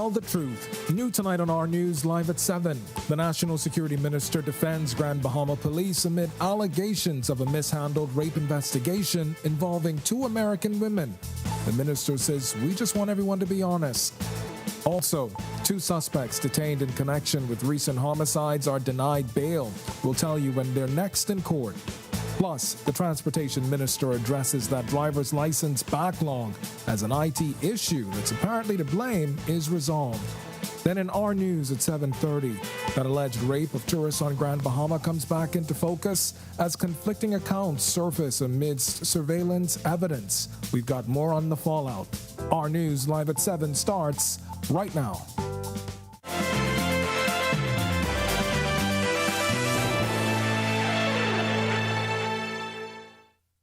tell the truth. New tonight on Our News, live at 7. The National Security Minister defends Grand Bahama Police amid allegations of a mishandled rape investigation involving 2 American women. The minister says, "We just want everyone to be honest." Also, 2 suspects detained in connection with recent homicides are denied bail. We'll tell you when they're next in court. Plus, the transportation minister addresses that driver's license backlog as an IT issue that's apparently to blame is resolved. Then in our news at 7:30, that alleged rape of tourists on Grand Bahama comes back into focus as conflicting accounts surface amidst surveillance evidence. We've got more on the fallout. Our News live at 7 starts right now.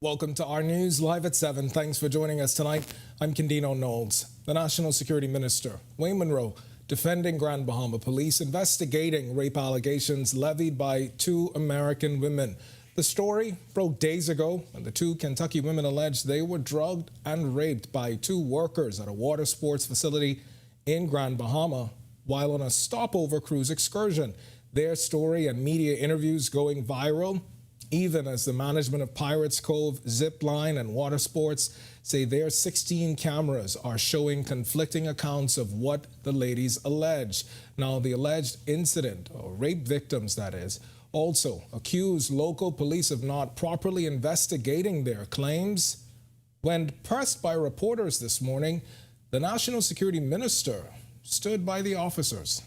Welcome to Our News live at 7. Thanks for joining us tonight. I'm Candido Knowles. The National Security Minister, Wayne Monroe, defending Grand Bahama Police investigating rape allegations levied by 2 American women. The story broke days ago when the 2 Kentucky women alleged they were drugged and raped by 2 workers at a water sports facility in Grand Bahama while on a stopover cruise excursion. Their story and media interviews going viral, even as the management of Pirates Cove Zip Line and Water Sports say their 16 cameras are showing conflicting accounts of what the ladies allege. Now, the alleged incident, or rape victims that is, also accuse local police of not properly investigating their claims. When pressed by reporters this morning, the National Security Minister stood by the officers.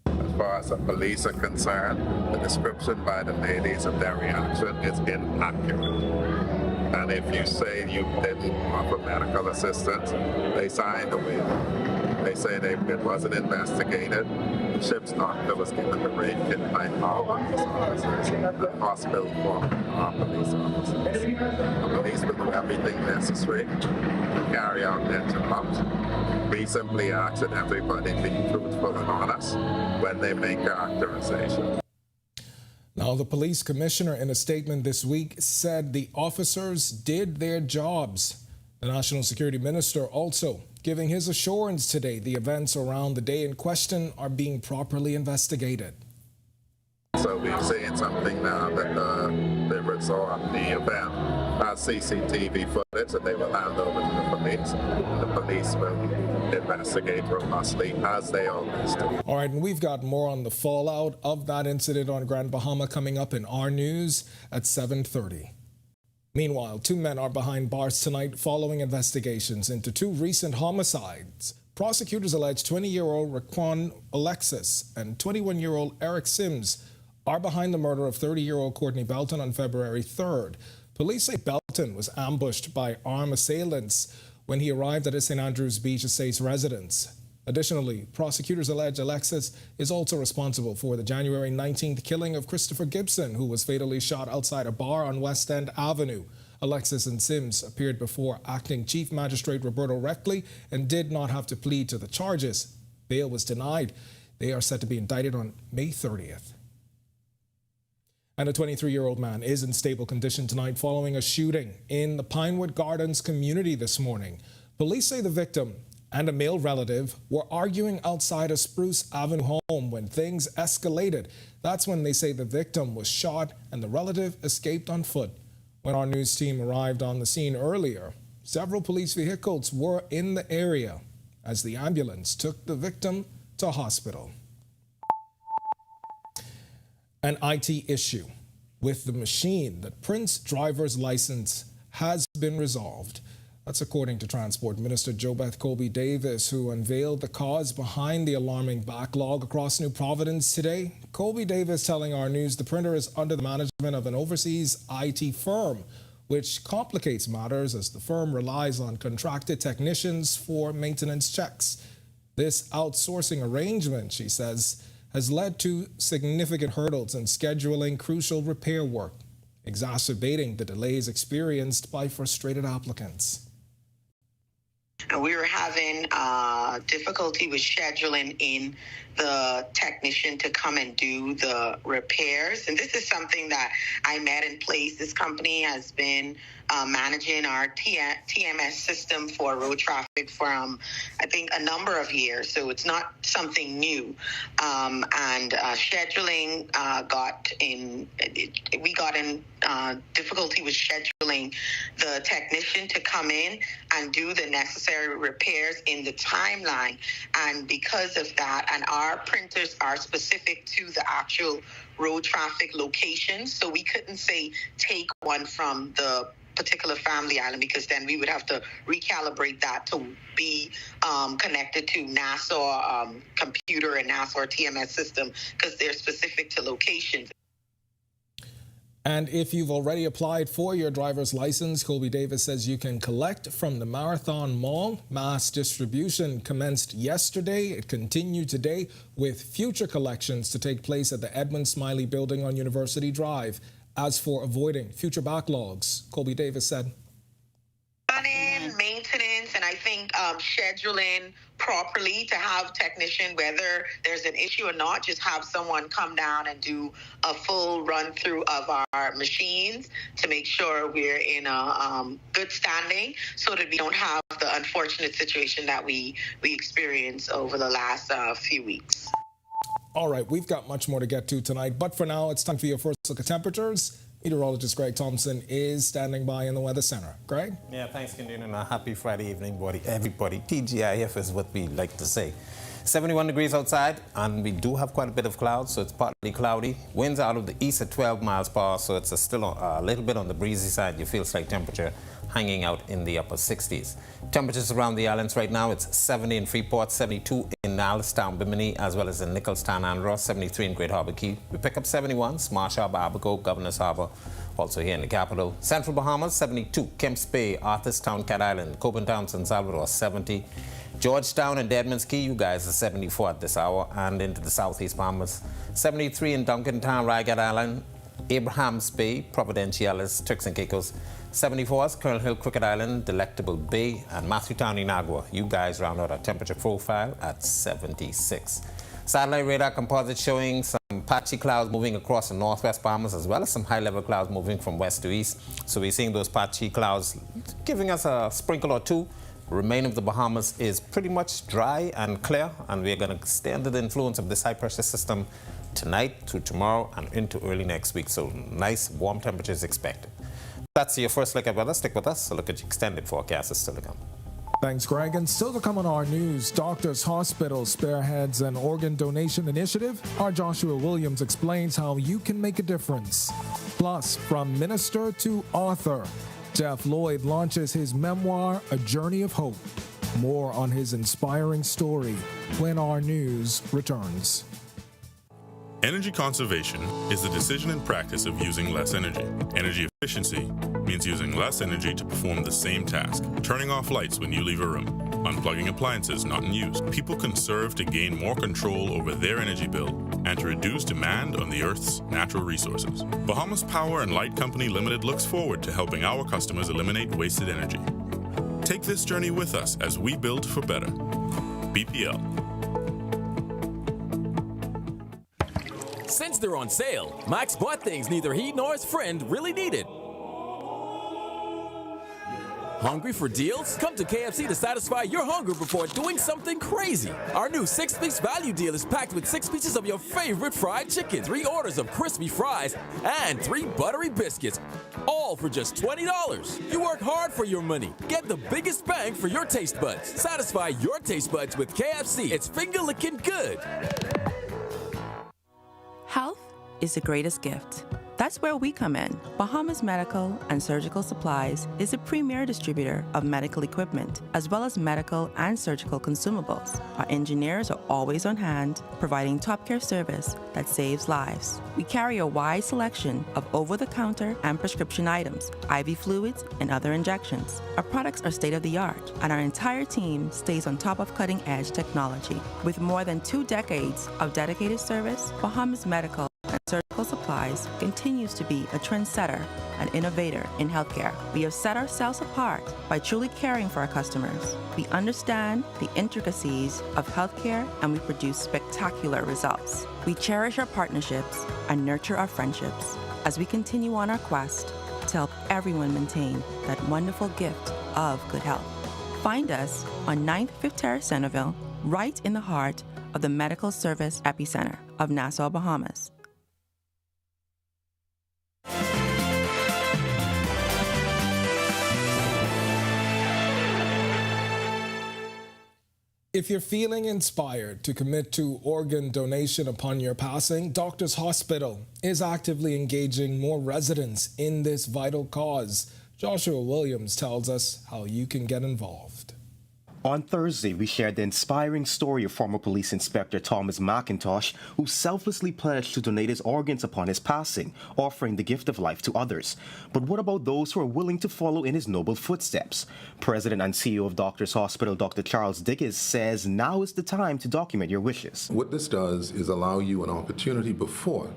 As far as the police are concerned, the description by the ladies of their reaction is inaccurate. And if you say you didn't offer medical assistance, they signed away. They say it wasn't investigated. The ship's doctor was given the rape kit by our police officers, the hospital for our police officers. The police will do everything necessary to carry out their jobs. We simply ask that everybody be truthful and honest when they make characterization. Now, the police commissioner in a statement this week said the officers did their jobs. The National Security Minister also giving his assurance today the events around the day in question are being properly investigated. So we've seen something now that the resort, the event, has CCTV footage that they will hand over to the police. And the police will investigate robustly as they always do. All right, and we've got more on the fallout of that incident on Grand Bahama coming up in Our News at 7:30. Meanwhile, 2 men are behind bars tonight following investigations into 2 recent homicides. Prosecutors allege 20-year-old Raquan Alexis and 21-year-old Eric Sims are behind the murder of 30-year-old Courtney Belton on February 3rd. Police say Belton was ambushed by armed assailants when he arrived at his St. Andrews Beach Estates residence. Additionally, prosecutors allege Alexis is also responsible for the January 19th killing of Christopher Gibson, who was fatally shot outside a bar on West End Avenue. Alexis and Sims appeared before Acting Chief Magistrate Roberto Reckley and did not have to plead to the charges. Bail was denied. They are set to be indicted on May 30th. And a 23-year-old man is in stable condition tonight following a shooting in the Pinewood Gardens community this morning. Police say the victim and a male relative were arguing outside a Spruce Avenue home when things escalated. That's when they say the victim was shot and the relative escaped on foot. When our news team arrived on the scene earlier, several police vehicles were in the area as the ambulance took the victim to hospital. An IT issue with the machine that prints driver's license has been resolved. That's according to Transport Minister JoBeth Colby Davis, who unveiled the cause behind the alarming backlog across New Providence today. Colby Davis telling Our News the printer is under the management of an overseas IT firm, which complicates matters as the firm relies on contracted technicians for maintenance checks. This outsourcing arrangement, she says, has led to significant hurdles in scheduling crucial repair work, exacerbating the delays experienced by frustrated applicants. and we were having difficulty with scheduling in the technician to come and do the repairs. And this is something that I met in place. This company has been managing our TMS system for road traffic from, I think, a number of years. So it's not something new. And scheduling we got in difficulty with scheduling the technician to come in and do the necessary repairs in the timeline. And because of that, and our printers are specific to the actual road traffic locations, so we couldn't say take one from the particular family island, because then we would have to recalibrate that to be connected to Nassau computer and Nassau TMS system, because they're specific to locations. And if you've already applied for your driver's license, Colby Davis says you can collect from the Marathon Mall. Mass distribution commenced yesterday. It continued today with future collections to take place at the Edmund Smiley Building on University Drive. As for avoiding future backlogs, Colby Davis said, Running, maintenance, and I think scheduling properly to have technician, whether there's an issue or not, just have someone come down and do a full run through of our machines to make sure we're in a good standing, so that we don't have the unfortunate situation that we experienced over the last few weeks. All right, we've got much more to get to tonight, but for now, it's time for your first look at temperatures. Meteorologist Greg Thompson is standing by in the Weather Center. Greg? Yeah, thanks, Kendine, and a happy Friday evening, everybody. TGIF is what we like to say. 71 degrees outside, and we do have quite a bit of clouds, so it's partly cloudy. Winds out of the east at 12 miles per hour, so it's still a little bit on the breezy side. You feel slight temperature hanging out in the upper 60s. Temperatures around the islands right now, it's 70 in Freeport, 72 in Allenstown, Bimini, as well as in Nicholstown, Andros, 73 in Great Harbor Key. We pick up 71s, Marsh Harbor, Abaco, Governor's Harbor, also here in the capital. Central Bahamas, 72, Kemps Bay, Arthurstown, Cat Island, Copentown, San Salvador, 70. Georgetown and Deadman's Key, you guys are 74 at this hour, and into the southeast Bahamas. 73 in Duncantown, Ragged Island, Abraham's Bay, Providenciales, Turks and Caicos. 74s, Colonel Hill, Crooked Island, Delectable Bay, and Matthewtown, Inagua. You guys round out our temperature profile at 76. Satellite radar composite showing some patchy clouds moving across the northwest Bahamas, as well as some high-level clouds moving from west to east. So we're seeing those patchy clouds giving us a sprinkle or two. The remainder of the Bahamas is pretty much dry and clear, and we're going to stay under the influence of this high-pressure system tonight through tomorrow and into early next week. So nice, warm temperatures expected. That's your first look at weather. Stick with us. A look at the extended forecast is still to come. Thanks, Greg. And still to come on our news, Doctors Hospital spearheads an organ donation initiative. Our Joshua Williams explains how you can make a difference. Plus, from minister to author, Jeff Lloyd launches his memoir, A Journey of Hope. More on his inspiring story when our news returns. Energy conservation is the decision and practice of using less energy. Energy efficiency means using less energy to perform the same task. Turning off lights when you leave a room. Unplugging appliances not in use. People conserve to gain more control over their energy bill and to reduce demand on the Earth's natural resources. Bahamas Power and Light Company Limited looks forward to helping our customers eliminate wasted energy. Take this journey with us as we build for better. BPL. Since they're on sale, Max bought things neither he nor his friend really needed. Hungry for deals? Come to KFC to satisfy your hunger before doing something crazy. Our new 6-piece value deal is packed with 6 pieces of your favorite fried chicken, 3 orders of crispy fries, and 3 buttery biscuits, all for just $20. You work hard for your money. Get the biggest bang for your taste buds. Satisfy your taste buds with KFC. It's finger-licking good. Health is the greatest gift. That's where we come in. Bahamas Medical and Surgical Supplies is a premier distributor of medical equipment, as well as medical and surgical consumables. Our engineers are always on hand, providing top care service that saves lives. We carry a wide selection of over-the-counter and prescription items, IV fluids, and other injections. Our products are state-of-the-art, and our entire team stays on top of cutting-edge technology. With more than 2 decades of dedicated service, Bahamas Medical and Surgical Supplies continues to be a trendsetter and innovator in healthcare. We have set ourselves apart by truly caring for our customers. We understand the intricacies of healthcare and we produce spectacular results. We cherish our partnerships and nurture our friendships as we continue on our quest to help everyone maintain that wonderful gift of good health. Find us on 9th 5th Terrace, Centerville, right in the heart of the medical service epicenter of Nassau, Bahamas. If you're feeling inspired to commit to organ donation upon your passing, Doctors Hospital is actively engaging more residents in this vital cause. Joshua Williams tells us how you can get involved. On Thursday, we shared the inspiring story of former police inspector Thomas McIntosh, who selflessly pledged to donate his organs upon his passing, offering the gift of life to others. But what about those who are willing to follow in his noble footsteps? President and CEO of Doctors Hospital, Dr. Charles Dickes, says now is the time to document your wishes. What this does is allow you an opportunity before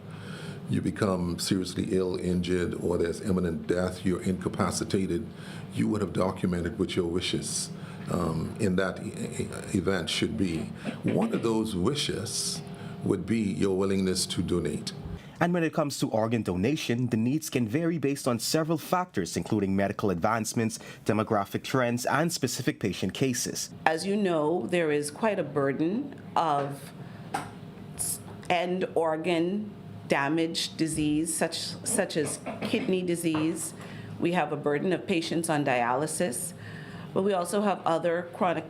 you become seriously ill, injured, or there's imminent death, you're incapacitated, you would have documented what your wishes in that event should be. One of those wishes would be your willingness to donate. And when it comes to organ donation, the needs can vary based on several factors, including medical advancements, demographic trends, and specific patient cases. As you know, there is quite a burden of end organ damage disease, such as kidney disease. We have a burden of patients on dialysis. But we also have other chronic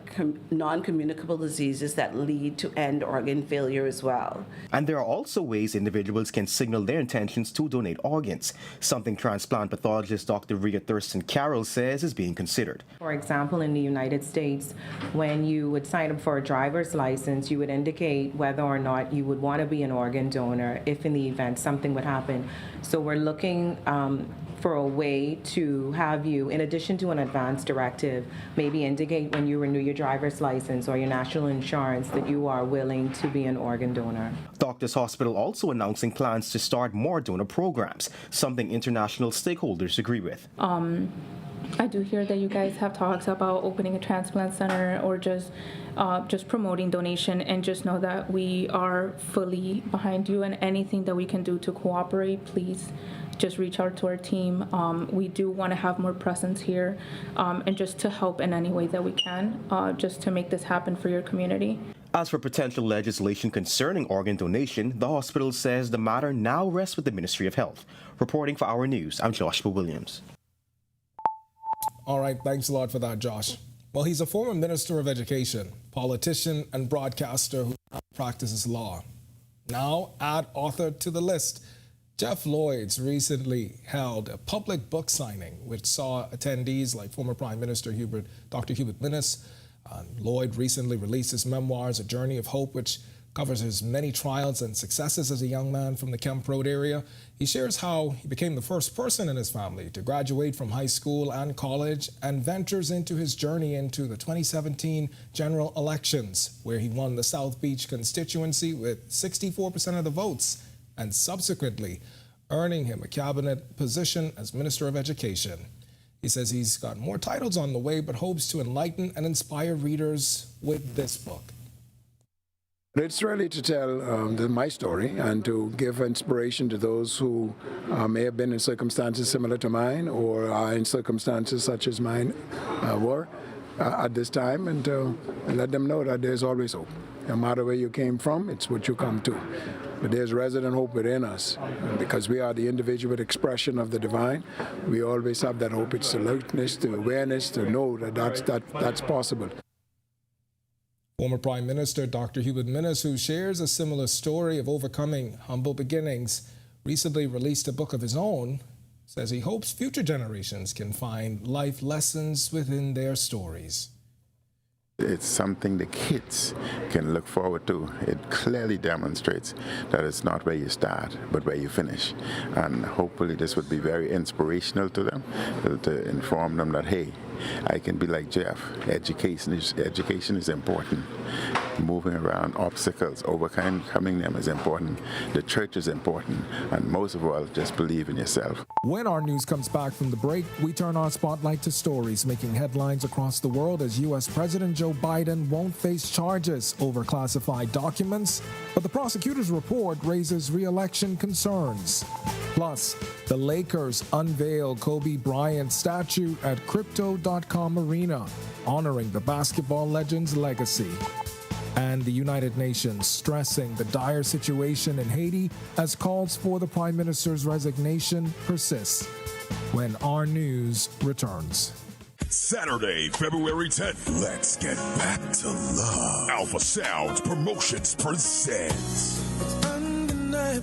non-communicable diseases that lead to end organ failure as well. And there are also ways individuals can signal their intentions to donate organs, something transplant pathologist Dr. Rhea Thurston Carroll says is being considered. For example, in the United States, when you would sign up for a driver's license, you would indicate whether or not you would want to be an organ donor if in the event something would happen. So we're looking for a way to have you, in addition to an advance directive, maybe indicate when you renew your driver's license or your national insurance that you are willing to be an organ donor. Doctors Hospital also announcing plans to start more donor programs, something international stakeholders agree with. I do hear that you guys have talks about opening a transplant center or just promoting donation, and just know that we are fully behind you, and anything that we can do to cooperate, please just reach out to our team. We do want to have more presence here and just to help in any way that we can, just to make this happen for your community. As for potential legislation concerning organ donation, the hospital says the matter now rests with the Ministry of Health. Reporting for Our News, I'm Joshua Williams. All right, thanks a lot for that, Josh. Well, he's a former Minister of Education, politician, and broadcaster who practices law. Now, add author to the list. Jeff Lloyd's recently held a public book signing, which saw attendees like former Prime Minister Dr. Hubert Minnis. Lloyd recently released his memoirs, A Journey of Hope, which covers his many trials and successes as a young man from the Kemp Road area. He shares how he became the first person in his family to graduate from high school and college, and ventures into his journey into the 2017 general elections, where he won the South Beach constituency with 64% of the votes, and subsequently earning him a cabinet position as Minister of Education. He says he's got more titles on the way, but hopes to enlighten and inspire readers with this book. It's really to tell my story and to give inspiration to those who may have been in circumstances similar to mine, or are in circumstances such as mine were at this time, and let them know that there's always hope. No matter where you came from, it's what you come to. But there's resident hope within us, because we are the individual expression of the divine. We always have that hope. It's alertness, the awareness to know that that's possible. Former Prime Minister Dr. Hubert Minnis, who shares a similar story of overcoming humble beginnings, recently released a book of his own, says he hopes future generations can find life lessons within their stories. It's something the kids can look forward to. It clearly demonstrates that it's not where you start, but where you finish. And hopefully this would be very inspirational to them, to inform them that, hey, I can be like Jeff. Education is important. Moving around obstacles, overcoming them is important. The church is important. And most of all, just believe in yourself. When our news comes back from the break, we turn our spotlight to stories making headlines across the world as U.S. President Joe Biden won't face charges over classified documents, but the prosecutor's report raises re-election concerns. Plus, the Lakers unveil Kobe Bryant's statue at Crypto.com Arena, honoring the basketball legend's legacy. And the United Nations stressing the dire situation in Haiti as calls for the Prime Minister's resignation persists. When Our News returns. Saturday, February 10th. Let's get back to love. Alpha Sounds Promotions presents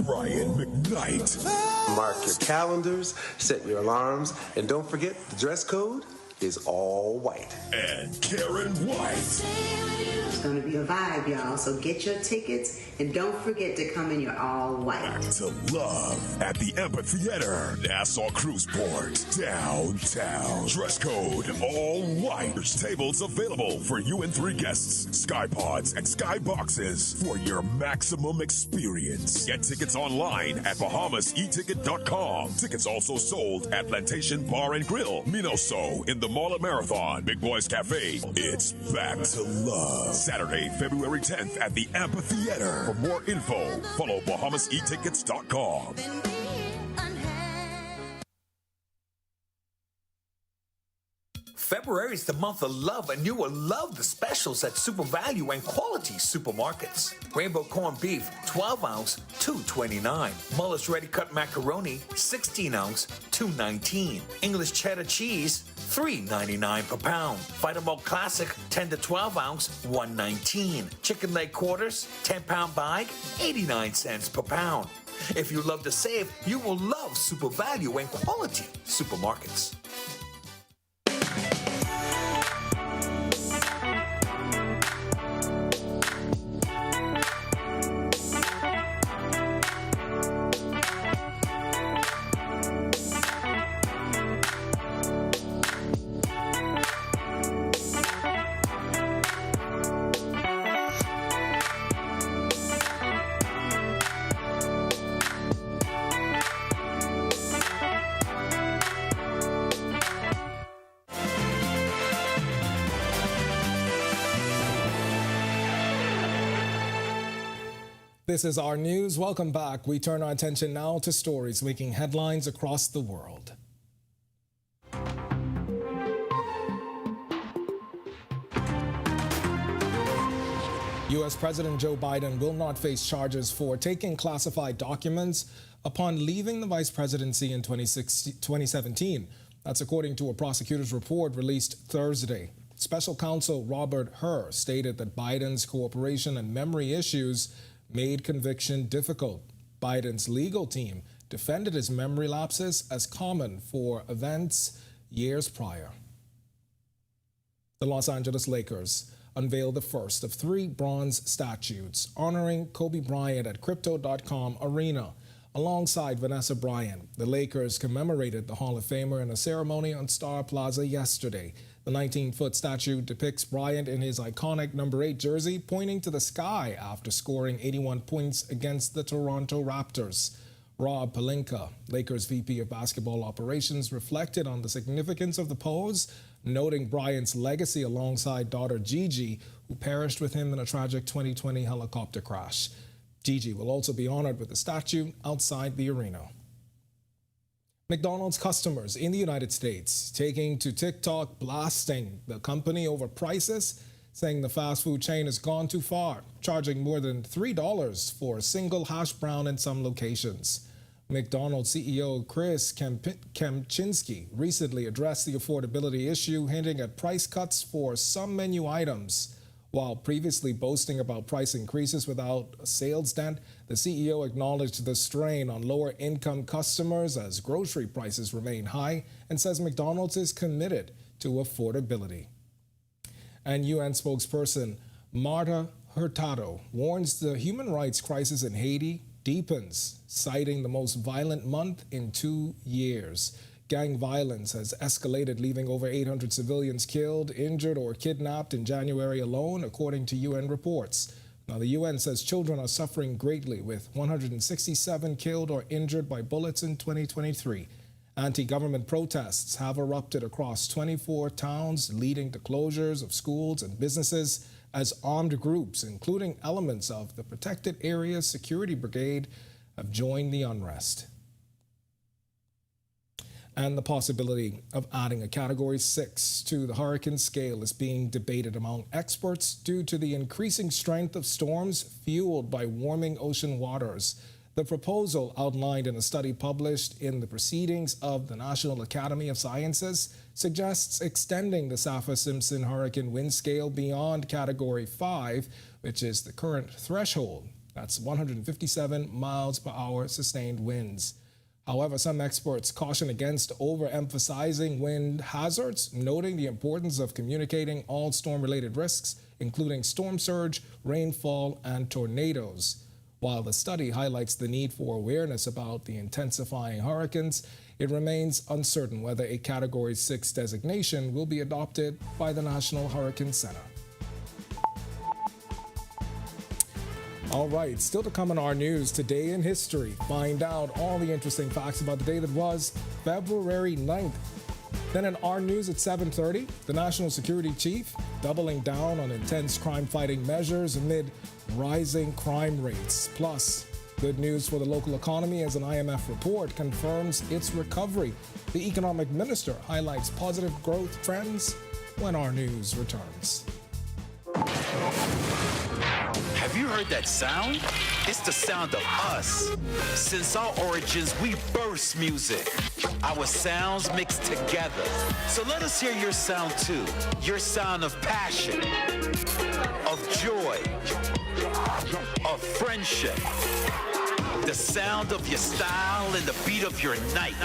Brian McKnight. Mark your calendars, set your alarms, and don't forget the dress code is all white. And Karen White. It's going to be a vibe, y'all, so get your tickets and don't forget to come in your all white. Back to love at the Amphitheater, Nassau Cruise Port, downtown. Dress code all white. Tables available for you and 3 guests. Skypods and skyboxes for your maximum experience. Get tickets online at bahamasieticket.com. Tickets also sold at Plantation Bar and Grill, Minoso in the Mall at Marathon, Big Boys Cafe. It's back to love. Saturday, February 10th at the Amphitheater. For more info, follow bahamasietickets.com. February is the month of love, and you will love the specials at Super Value and Quality Supermarkets. Rainbow corned beef, 12-ounce, $2.29. Mullis ready-cut macaroni, 16-ounce, $2.19. English cheddar cheese, $3.99 per pound. Vitamalt Classic, 10 to 12-ounce, $1.19. Chicken leg quarters, 10-pound bag, 89 cents per pound. If you love to save, you will love Super Value and Quality Supermarkets. This is Our News. Welcome back. We turn our attention now to stories making headlines across the world. U.S. President Joe Biden will not face charges for taking classified documents upon leaving the vice presidency in 2017. That's according to a prosecutor's report released Thursday. Special counsel Robert Hur stated that Biden's cooperation and memory issues made conviction difficult. Biden's legal team defended his memory lapses as common for events years prior. The Los Angeles Lakers unveiled the first of 3 bronze statues honoring Kobe Bryant at Crypto.com Arena. Alongside Vanessa Bryant, the Lakers commemorated the Hall of Famer in a ceremony on Star Plaza yesterday. The 19-foot statue depicts Bryant in his iconic number 8 jersey, pointing to the sky after scoring 81 points against the Toronto Raptors. Rob Pelinka, Lakers VP of Basketball Operations, reflected on the significance of the pose, noting Bryant's legacy alongside daughter Gigi, who perished with him in a tragic 2020 helicopter crash. Gigi will also be honored with a statue outside the arena. McDonald's customers in the United States taking to TikTok blasting the company over prices, saying the fast food chain has gone too far, charging more than $3 for a single hash brown in some locations. McDonald's CEO Chris Kempczinski recently addressed the affordability issue, hinting at price cuts for some menu items. While previously boasting about price increases without a sales dent, the CEO acknowledged the strain on lower-income customers as grocery prices remain high and says McDonald's is committed to affordability. And UN spokesperson Marta Hurtado warns the human rights crisis in Haiti deepens, citing the most violent month in 2 years. Gang violence has escalated, leaving over 800 civilians killed, injured, or kidnapped in January alone, according to UN reports. Now, the UN says children are suffering greatly, with 167 killed or injured by bullets in 2023. Anti-government protests have erupted across 24 towns, leading to closures of schools and businesses as armed groups, including elements of the Protected Areas Security Brigade, have joined the unrest. And the possibility of adding a Category 6 to the hurricane scale is being debated among experts due to the increasing strength of storms fueled by warming ocean waters. The proposal, outlined in a study published in the Proceedings of the National Academy of Sciences, suggests extending the Saffir-Simpson hurricane wind scale beyond Category 5, which is the current threshold. That's 157 miles per hour sustained winds. However, some experts caution against overemphasizing wind hazards, noting the importance of communicating all storm-related risks, including storm surge, rainfall, and tornadoes. While the study highlights the need for awareness about the intensifying hurricanes, it remains uncertain whether a Category 6 designation will be adopted by the National Hurricane Center. All right, still to come on our news, Today in History. Find out all the interesting facts about the day that was February 9th. Then in our news at 7:30, the National Security Chief doubling down on intense crime-fighting measures amid rising crime rates. Plus, good news for the local economy as an IMF report confirms its recovery. The economic minister highlights positive growth trends when our news returns. Have you heard that sound? It's the sound of us. Since our origins, we burst music. Our sounds mixed together. So let us hear your sound too. Your sound of passion, of joy, of friendship. The sound of your style and the beat of your night.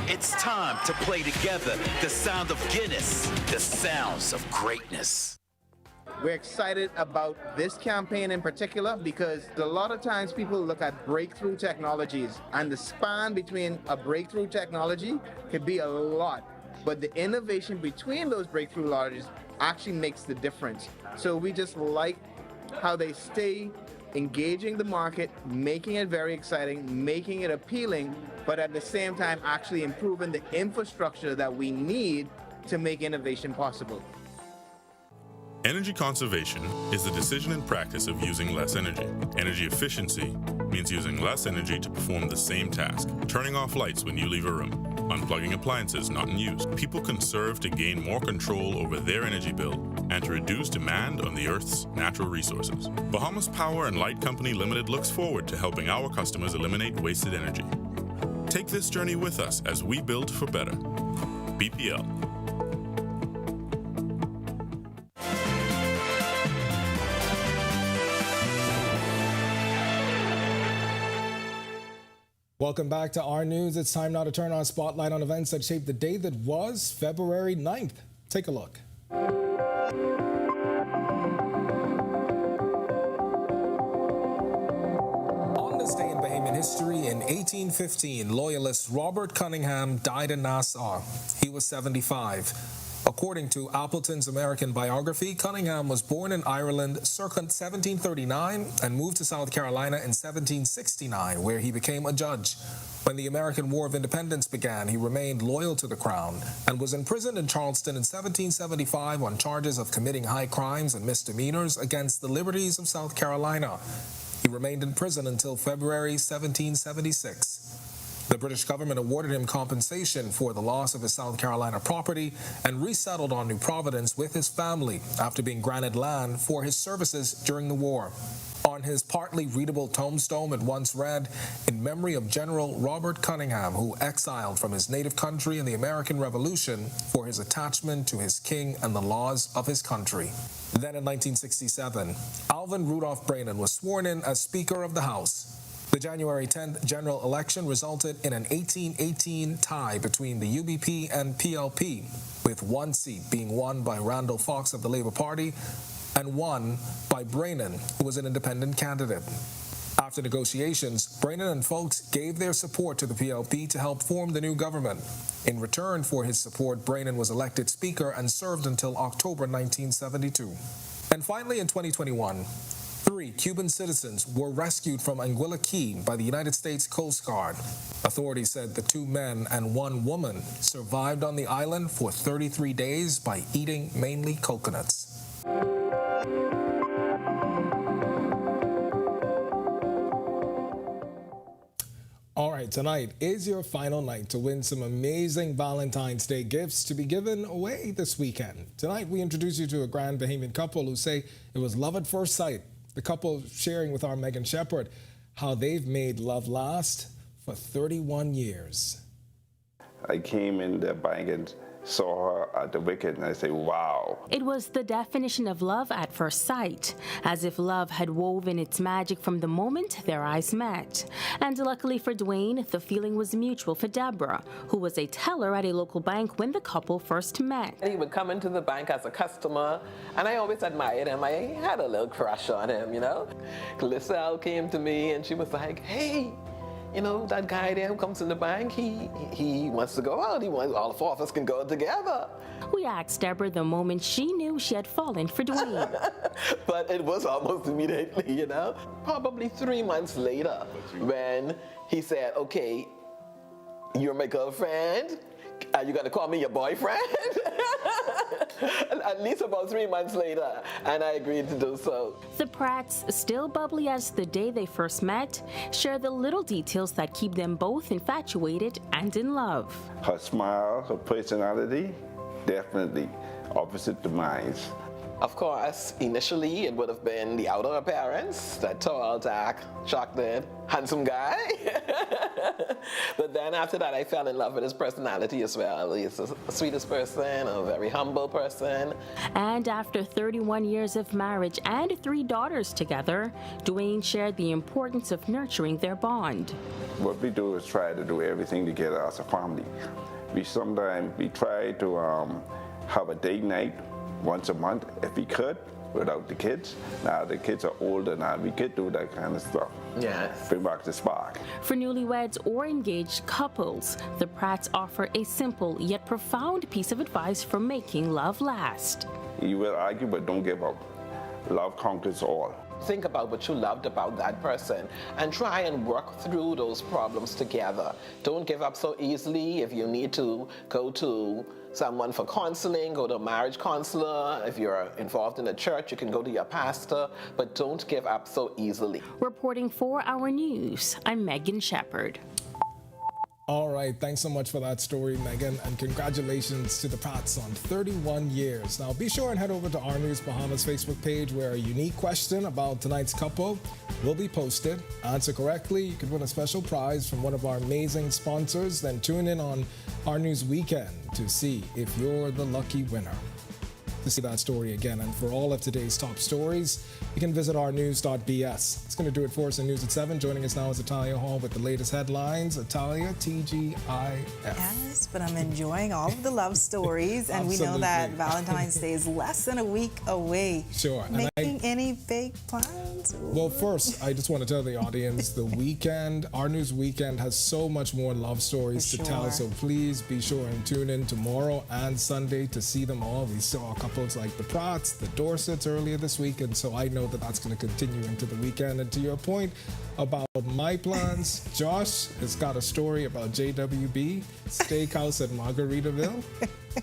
It's time to play together the sound of Guinness, the sounds of greatness. We're excited about this campaign in particular because a lot of times people look at breakthrough technologies, and the span between a breakthrough technology could be a lot, but the innovation between those breakthrough technologies actually makes the difference. So we just like how they stay engaging the market, making it very exciting, making it appealing, but at the same time actually improving the infrastructure that we need to make innovation possible. Energy conservation is the decision and practice of using less energy. Energy efficiency means using less energy to perform the same task, turning off lights when you leave a room, unplugging appliances not in use. People conserve to gain more control over their energy bill and to reduce demand on the Earth's natural resources. Bahamas Power and Light Company Limited looks forward to helping our customers eliminate wasted energy. Take this journey with us as we build for better. BPL. Welcome back to our news. It's time now to turn our spotlight on events that shaped the day that was February 9th. Take a look. On this day in Bahamian history, in 1815, loyalist Robert Cunningham died in Nassau. He was 75. According to Appleton's American biography, Cunningham was born in Ireland circa 1739 and moved to South Carolina in 1769, where he became a judge. When the American War of Independence began, he remained loyal to the Crown and was imprisoned in Charleston in 1775 on charges of committing high crimes and misdemeanors against the liberties of South Carolina. He remained in prison until February 1776. The British government awarded him compensation for the loss of his South Carolina property and resettled on New Providence with his family after being granted land for his services during the war. On his partly readable tombstone, it once read, "In memory of General Robert Cunningham, who exiled from his native country in the American Revolution for his attachment to his king and the laws of his country." Then in 1967, Alvin Rudolph Brainin was sworn in as Speaker of the House. The January 10th general election resulted in an 18-18 tie between the UBP and PLP, with one seat being won by Randall Fox of the Labour Party and one by Brainin, who was an independent candidate. After negotiations, Brainin and folks gave their support to the PLP to help form the new government. In return for his support, Brainin was elected Speaker and served until October 1972. And finally, in 2021, 3 Cuban citizens were rescued from Anguilla Key by the United States Coast Guard. Authorities said the 2 men and 1 woman survived on the island for 33 days by eating mainly coconuts. All right, tonight is your final night to win some amazing Valentine's Day gifts to be given away this weekend. Tonight, we introduce you to a grand Bahamian couple who say it was love at first sight. The couple sharing with our Megan Shepherd how they've made love last for 31 years. I came in the bank and saw her at the wicket and I say, wow. It was the definition of love at first sight, as if love had woven its magic from the moment their eyes met. And luckily for Dwayne, the feeling was mutual for Deborah, who was a teller at a local bank when the couple first met. He would come into the bank as a customer, and I always admired him. I had a little crush on him, you know. Gliselle came to me and she was like, hey, you know, that guy there who comes in the bank, he wants to go out. He wants, all 4 of us can go together. We asked Deborah the moment she knew she had fallen for Dwayne. But it was almost immediately, you know. Probably 3 months later when he said, okay, you're my girlfriend. Are you going to call me your boyfriend? At least about 3 months later, and I agreed to do so. The Pratts, still bubbly as the day they first met, share the little details that keep them both infatuated and in love. Her smile, her personality, definitely opposite to mine. Of course, initially it would have been the outer appearance, that tall, dark, chocolate, handsome guy. But then after that, I fell in love with his personality as well. He's the sweetest person, a very humble person. And after 31 years of marriage and 3 daughters together, Dwayne shared the importance of nurturing their bond. What we do is try to do everything together as a family. We try to have a date night once a month if we could, without the kids. Now the kids are older now, we could do that kind of stuff. Yes. Bring back the spark. For newlyweds or engaged couples, the Pratts offer a simple yet profound piece of advice for making love last. You will argue, but don't give up. Love conquers all. Think about what you loved about that person and try and work through those problems together. Don't give up so easily. If you need to go to someone for counseling, go to a marriage counselor. If you're involved in a church, you can go to your pastor, but don't give up so easily. Reporting for Our News, I'm Megan Shepherd. All right, thanks so much for that story, Megan, and congratulations to the Pratts on 31 years. Now, be sure and head over to Our News Bahamas Facebook page where a unique question about tonight's couple will be posted. Answer correctly, you could win a special prize from one of our amazing sponsors. Then tune in on Our News Weekend to see if you're the lucky winner. To see that story again and for all of today's top stories, you can visit ournews.bs. It's going to do it for us in News at 7. Joining us now is Atalia Hall with the latest headlines. Atalia, TGIF. Yes, but I'm enjoying all of the love stories, and we know that Valentine's Day is less than a week away. Sure. Making any big plans? Well, first, I just want to tell the audience the weekend, Our News Weekend, has so much more love stories to tell. So please be sure and tune in tomorrow and Sunday to see them all. We saw a couples like the Pratts, the Dorsets earlier this week, and so I know that that's going to continue into the weekend. And to your point about my plans, Josh has got a story about JWB Steakhouse at Margaritaville.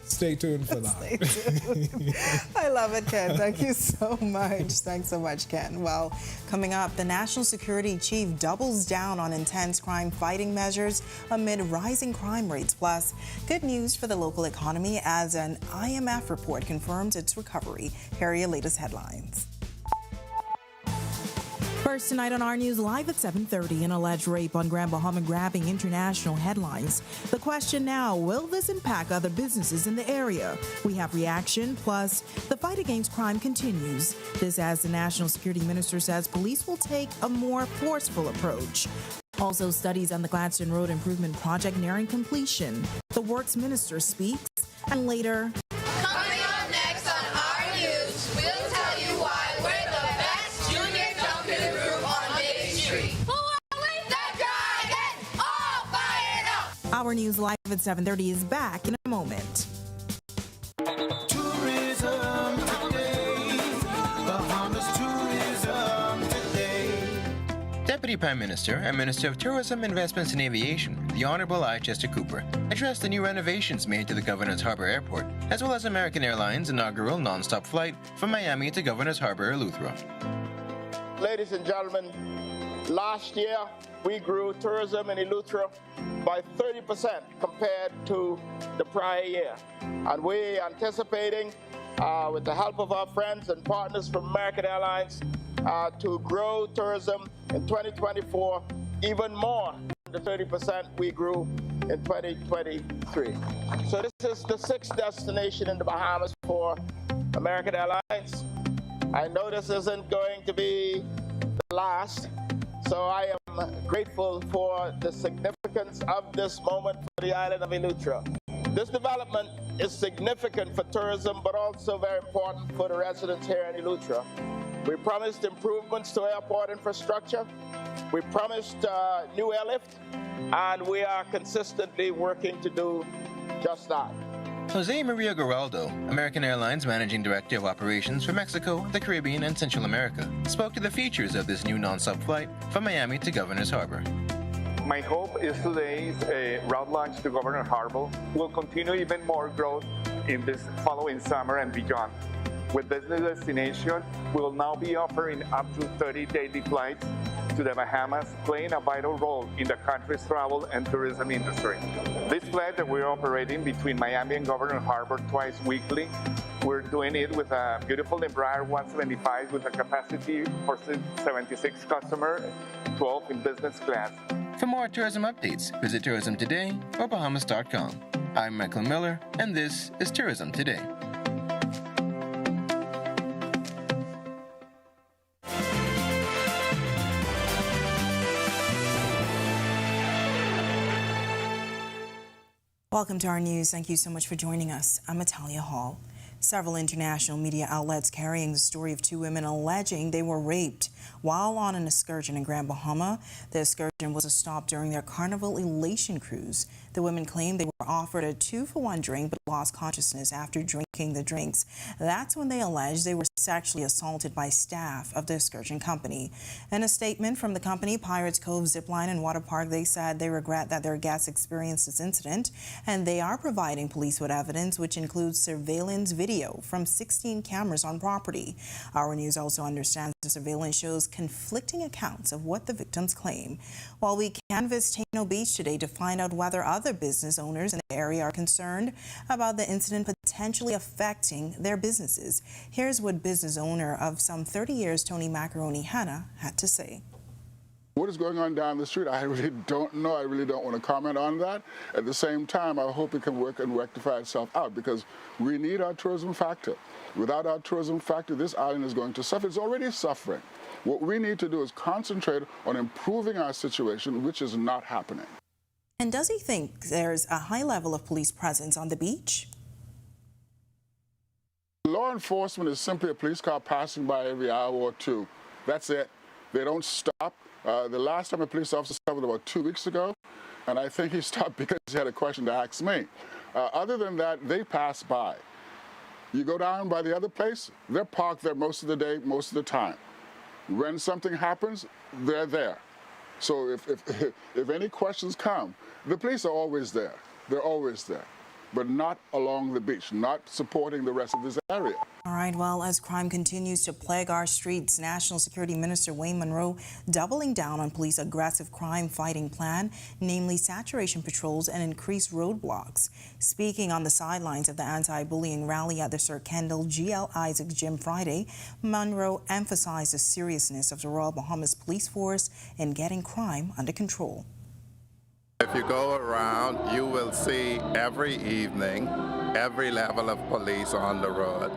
Stay tuned for that. Stay tuned. I love it, Ken. Thank you so much. Thanks so much, Ken. Well, coming up, the National Security Chief doubles down on intense crime fighting measures amid rising crime rates. Plus, good news for the local economy as an IMF report confirms its recovery. Here are your latest headlines. First tonight on Our News Live at 7:30, an alleged rape on Grand Bahama grabbing international headlines. The question now, will this impact other businesses in the area? We have reaction, plus the fight against crime continues. This as the National Security Minister says police will take a more forceful approach. Also, studies on the Gladstone Road improvement project nearing completion. The Works Minister speaks, and later... Coming up next on Our News, we'll tell you why we're the best junior Junkanoo group on Main Street. Our News Live at 7:30 is back in a moment. Tourism today. Bahamas tourism today. Deputy Prime Minister and Minister of Tourism, Investments and Aviation, the Honorable I. Chester Cooper, addressed the new renovations made to the Governor's Harbor Airport, as well as American Airlines' inaugural non-stop flight from Miami to Governor's Harbor, Eleuthera. Ladies and gentlemen, last year we grew tourism in Eleuthera by 30% compared to the prior year. And we're anticipating, with the help of our friends and partners from American Airlines, to grow tourism in 2024 even more than the 30% we grew in 2023. So this is the 6th destination in the Bahamas for American Airlines. I know this isn't going to be the last, so I am grateful for the significance of this moment for the island of Eleuthera. This development is significant for tourism, but also very important for the residents here in Eleuthera. We promised improvements to airport infrastructure. We promised new airlift, and we are consistently working to do just that. Jose Maria Geraldo, American Airlines Managing Director of Operations for Mexico, the Caribbean, and Central America, spoke to the features of this new non-stop flight from Miami to Governor's Harbor. My hope is today's route launch to Governor's Harbor will continue even more growth in this following summer and beyond. With this new destination, we will now be offering up to 30 daily flights to the Bahamas, playing a vital role in the country's travel and tourism industry. This flight that we're operating between Miami and Governor's Harbor twice weekly, we're doing it with a beautiful Embraer 175 with a capacity for 76 customers, 12 in business class. For more tourism updates, visit Tourism Today or Bahamas.com. I'm Michael Miller, and this is Tourism Today. Welcome to our news. Thank you so much for joining us. I'm Natalia Hall. Several international media outlets carrying the story of two women alleging they were raped while on an excursion in Grand Bahama. The excursion was a stop during their Carnival Elation cruise. The women claimed they were offered a 2-for-1 drink but lost consciousness after drinking the drinks. That's when they alleged they were sexually assaulted by staff of the excursion company. In a statement from the company, Pirates Cove Zipline and Water Park, they said they regret that their guests experienced this incident, and they are providing police with evidence, which includes surveillance video from 16 cameras on property. Our news also understands the surveillance shows conflicting accounts of what the victims claim. While we canvassed Taino Beach today to find out whether other business owners in the area are concerned about the incident potentially affecting their businesses. Here's what business owner of some 30 years, Tony Macaroni Hanna, had to say. What is going on down the street, I really don't know. I really don't want to comment on that. At the same time, I hope it can work and rectify itself out, because we need our tourism factor. Without our tourism factor, this island is going to suffer. It's already suffering. What we need to do is concentrate on improving our situation, which is not happening. And does he think there's a high level of police presence on the beach? Law enforcement is simply a police car passing by every hour or two. That's it. They don't stop. The last time a police officer stopped was about 2 weeks ago, and I think he stopped because he had a question to ask me. Other than that, they pass by. You go down by the other place, they're parked there most of the day, most of the time. When something happens, they're there. So if any questions come, the police are always there. They're always there, but not along the beach, not supporting the rest of this area. All right, well, as crime continues to plague our streets, National Security Minister Wayne Monroe doubling down on police aggressive crime fighting plan, namely saturation patrols and increased roadblocks. Speaking on the sidelines of the anti-bullying rally at the Sir Kendall G.L. Isaacs Gym Friday, Monroe emphasized the seriousness of the Royal Bahamas Police Force in getting crime under control. If you go around, you will see every evening, every level of police on the road.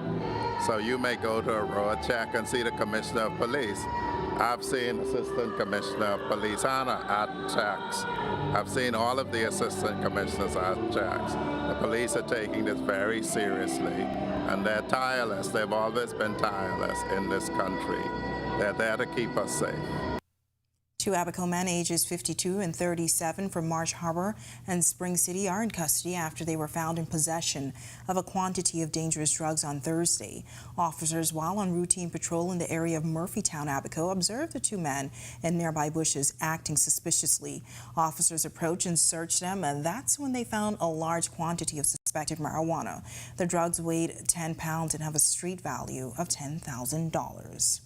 So you may go to a road check and see the Commissioner of Police. I've seen Assistant Commissioner of Police Anna at checks. I've seen all of the Assistant Commissioners at checks. The police are taking this very seriously, and they're tireless. They've always been tireless in this country. They're there to keep us safe. Two Abaco men ages 52 and 37 from Marsh Harbor and Spring City are in custody after they were found in possession of a quantity of dangerous drugs on Thursday. Officers, while on routine patrol in the area of Murphytown, Abaco, observed the two men in nearby bushes acting suspiciously. Officers approached and searched them, and that's when they found a large quantity of suspected marijuana. The drugs weighed 10 pounds and have a street value of $10,000.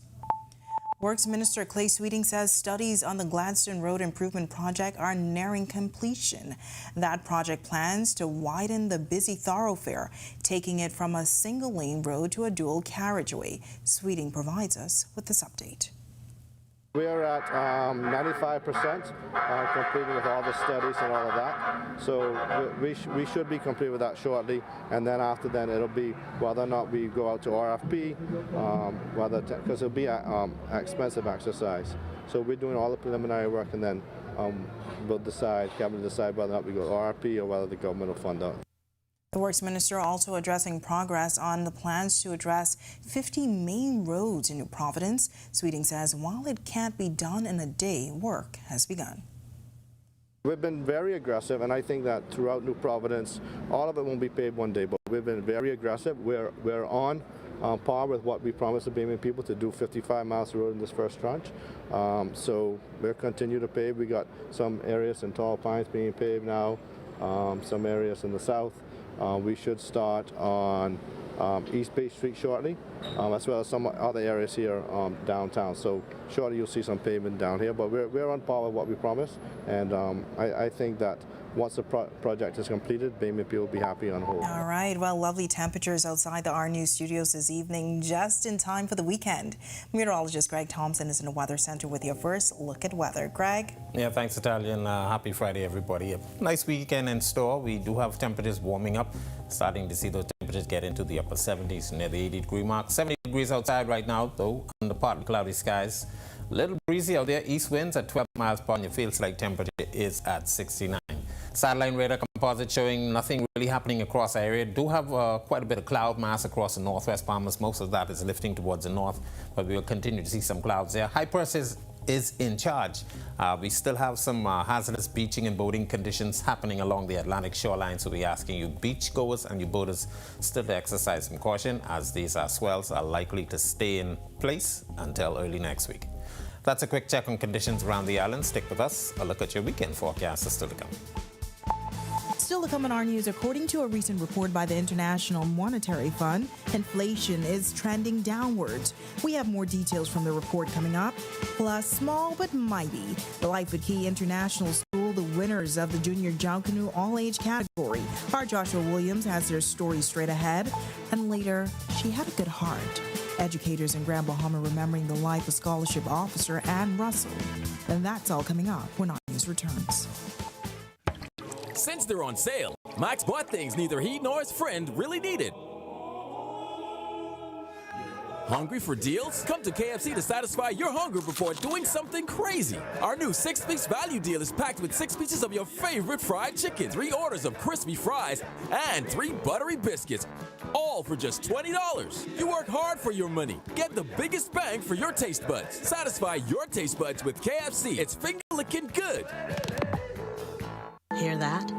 Works Minister Clay Sweeting says studies on the Gladstone Road improvement project are nearing completion. That project plans to widen the busy thoroughfare, taking it from a single-lane road to a dual carriageway. Sweeting provides us with this update. We're at 95% completed with all the studies and all of that. So we should be complete with that shortly. And then after then, it'll be whether or not we go out to RFP, because it'll be an expensive exercise. So we're doing all the preliminary work, and then we'll decide, cabinet decide whether or not we go to RFP or whether the government will fund it. The Works Minister also addressing progress on the plans to address 50 main roads in New Providence. Sweeting says while it can't be done in a day, work has begun. We've been very aggressive, and I think that throughout New Providence, all of it won't be paved one day, but we've been very aggressive. We're on par with what we promised the Bahamian people to do 55 miles of road in this first tranche. So we'll continue to pave. We got some areas in Tall Pines being paved now, some areas in the south. We should start on East Bay Street shortly, as well as some other areas here downtown. So shortly you'll see some pavement down here, but we're on par with what we promised, and I think that once the project is completed, Bahamian people will be happy on hold. All right, well, lovely temperatures outside the Our News studios this evening, just in time for the weekend. Meteorologist Greg Thompson is in the Weather Center with your first look at weather. Greg? Yeah, thanks, Natalia, and happy Friday, everybody. A nice weekend in store. We do have temperatures warming up, starting to see those temperatures get into the upper 70s, near the 80-degree mark. 70 degrees outside right now, though, under partly cloudy skies. A little breezy out there. East winds at 12 miles per hour, and your feels like temperature is at 69. Satellite radar composite showing nothing really happening across the area. Do have quite a bit of cloud mass across the northwest Bahamas. Most of that is lifting towards the north, but we will continue to see some clouds there. High pressure is in charge. We still have some hazardous beaching and boating conditions happening along the Atlantic shoreline, so we're asking you beachgoers and you boaters still to exercise some caution, as these swells are likely to stay in place until early next week. That's a quick check on conditions around the island. Stick with us. A look at your weekend forecast is still to come. Still to come on Our News, according to a recent report by the International Monetary Fund, inflation is trending downwards. We have more details from the report coming up. Plus, small but mighty, the Lyford Cay International School, the winners of the Junior Junkanoo all-age category. Our Joshua Williams has their story straight ahead. And later, she had a good heart. Educators in Grand Bahama remembering the life of scholarship officer Ann Russell. And that's all coming up when Our News returns. Since they're on sale, Max bought things neither he nor his friend really needed. Hungry for deals? Come to KFC to satisfy your hunger before doing something crazy. Our new 6-piece value deal is packed with 6 pieces of your favorite fried chicken, 3 orders of crispy fries, and 3 buttery biscuits, all for just $20. You work hard for your money. Get the biggest bang for your taste buds. Satisfy your taste buds with KFC. It's finger-licking good. Hear that?